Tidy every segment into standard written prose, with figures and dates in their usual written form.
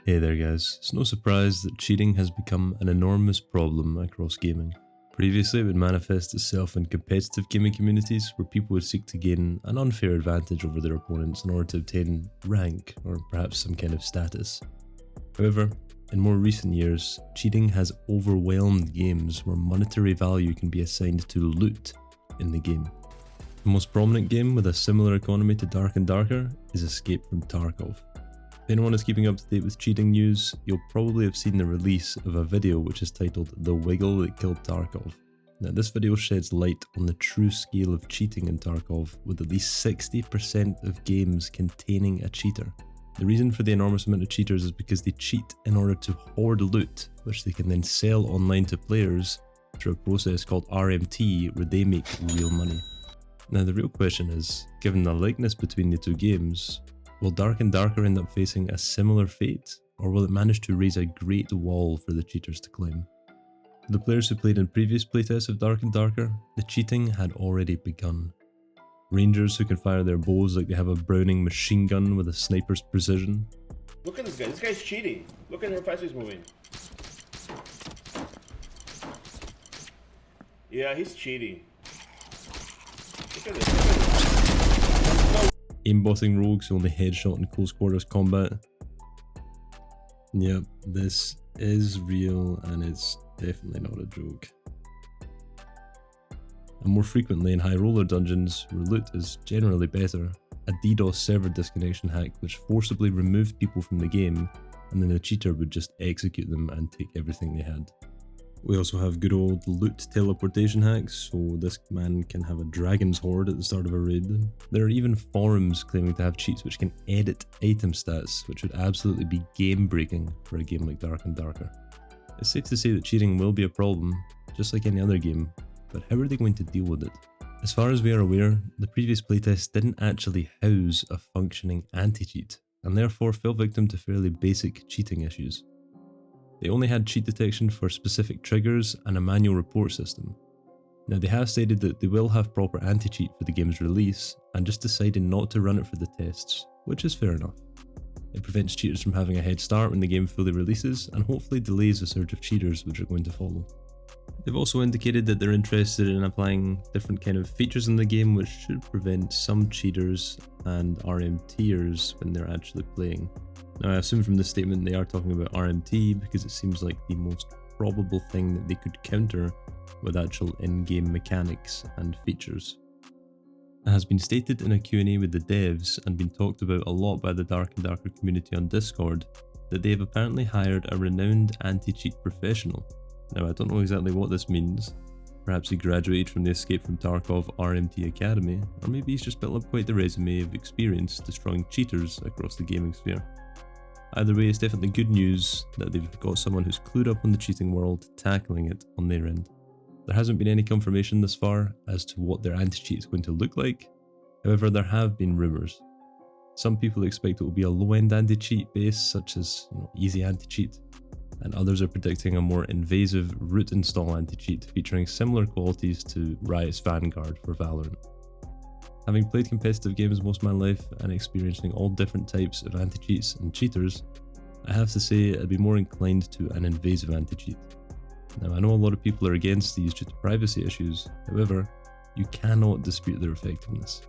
Hey there guys, it's no surprise that cheating has become an enormous problem across gaming. Previously it would manifest itself in competitive gaming communities where people would seek to gain an unfair advantage over their opponents in order to obtain rank or perhaps some kind of status. However, in more recent years, cheating has overwhelmed games where monetary value can be assigned to loot in the game. The most prominent game with a similar economy to Dark and Darker is Escape from Tarkov. If anyone is keeping up to date with cheating news, you'll probably have seen the release of a video which is titled The Wiggle That Killed Tarkov. Now this video sheds light on the true scale of cheating in Tarkov, with at least 60% of games containing a cheater. The reason for the enormous amount of cheaters is because they cheat in order to hoard loot, which they can then sell online to players through a process called RMT, where they make real money. Now the real question is, given the likeness between the two games, will Dark and Darker end up facing a similar fate, or will it manage to raise a great wall for the cheaters to climb? For the players who played in previous playtests of Dark and Darker, the cheating had already begun. Rangers who can fire their bows like they have a Browning machine gun with a sniper's precision. Look at this guy. This guy's cheating. Look at how fast he's moving. Yeah, he's cheating. Look at this. Aimbotting rogues who only headshot in close quarters combat. Yep, this is real and it's definitely not a joke. And more frequently in high roller dungeons, where loot is generally better, a DDoS server disconnection hack which forcibly removed people from the game, and then the cheater would just execute them and take everything they had. We also have good old loot teleportation hacks, so this man can have a dragon's horde at the start of a raid. There are even forums claiming to have cheats which can edit item stats, which would absolutely be game breaking for a game like Dark and Darker. It's safe to say that cheating will be a problem, just like any other game, but how are they going to deal with it? As far as we are aware, the previous playtest didn't actually house a functioning anti-cheat, and therefore fell victim to fairly basic cheating issues. They only had cheat detection for specific triggers and a manual report system. Now they have stated that they will have proper anti-cheat for the game's release, and just decided not to run it for the tests, which is fair enough. It prevents cheaters from having a head start when the game fully releases, and hopefully delays the surge of cheaters which are going to follow. They've also indicated that they're interested in applying different kind of features in the game which should prevent some cheaters and RMTers when they're actually playing. Now I assume from this statement they are talking about RMT because it seems like the most probable thing that they could counter with actual in-game mechanics and features. It has been stated in a Q&A with the devs and been talked about a lot by the Dark and Darker community on Discord that they have apparently hired a renowned anti-cheat professional. Now I don't know exactly what this means. Perhaps he graduated from the Escape from Tarkov RMT Academy, or maybe he's just built up quite the resume of experience destroying cheaters across the gaming sphere. Either way, it's definitely good news that they've got someone who's clued up on the cheating world tackling it on their end. There hasn't been any confirmation thus far as to what their anti-cheat is going to look like. However, there have been rumours. Some people expect it will be a low-end anti-cheat base such as easy anti-cheat, and others are predicting a more invasive root install anti-cheat featuring similar qualities to Riot's Vanguard for Valorant. Having played competitive games most of my life and experiencing all different types of anti-cheats and cheaters, I have to say I'd be more inclined to an invasive anti-cheat. Now I know a lot of people are against these due to privacy issues, however, you cannot dispute their effectiveness.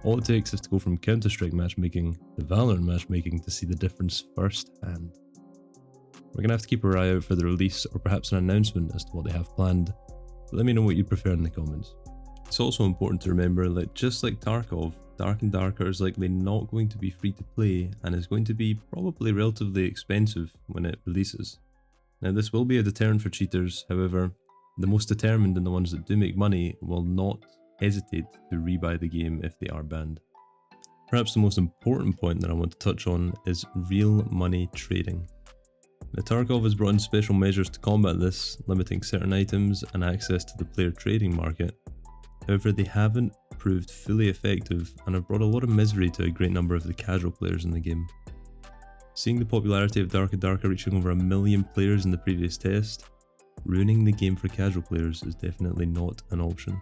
All it takes is to go from Counter-Strike matchmaking to Valorant matchmaking to see the difference firsthand. We're going to have to keep our eye out for the release or perhaps an announcement as to what they have planned, but let me know what you prefer in the comments. It's also important to remember that just like Tarkov, Dark and Darker is likely not going to be free to play and is going to be probably relatively expensive when it releases. Now this will be a deterrent for cheaters, however, the most determined and the ones that do make money will not hesitate to rebuy the game if they are banned. Perhaps the most important point that I want to touch on is real money trading. Now Tarkov has brought in special measures to combat this, limiting certain items and access to the player trading market. However, they haven't proved fully effective and have brought a lot of misery to a great number of the casual players in the game. Seeing the popularity of Dark and Darker reaching over 1 million players in the previous test, ruining the game for casual players is definitely not an option.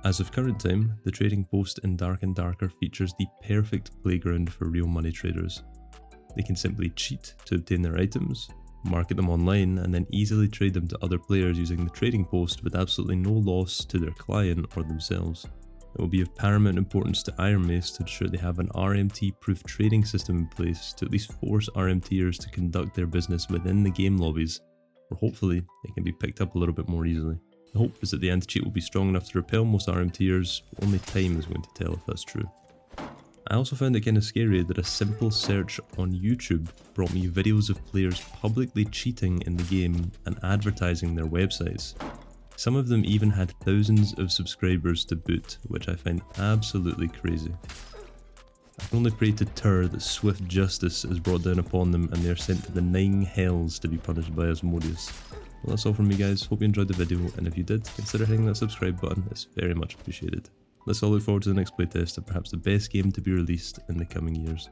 As of current time, the trading post in Dark and Darker features the perfect playground for real money traders. They can simply cheat to obtain their items, market them online, and then easily trade them to other players using the trading post with absolutely no loss to their client or themselves. It will be of paramount importance to Iron Mace to ensure they have an RMT-proof trading system in place to at least force RMTers to conduct their business within the game lobbies, where hopefully it can be picked up a little bit more easily. The hope is that the anti-cheat will be strong enough to repel most RMTers, but only time is going to tell if that's true. I also found it kind of scary that a simple search on YouTube brought me videos of players publicly cheating in the game and advertising their websites. Some of them even had thousands of subscribers to boot, which I find absolutely crazy. I can only pray to Tur that swift justice is brought down upon them and they are sent to the 9 hells to be punished by Asmodeus. Well, that's all from me, guys. Hope you enjoyed the video, and if you did, consider hitting that subscribe button. It's very much appreciated. Let's all look forward to the next playtest of perhaps the best game to be released in the coming years.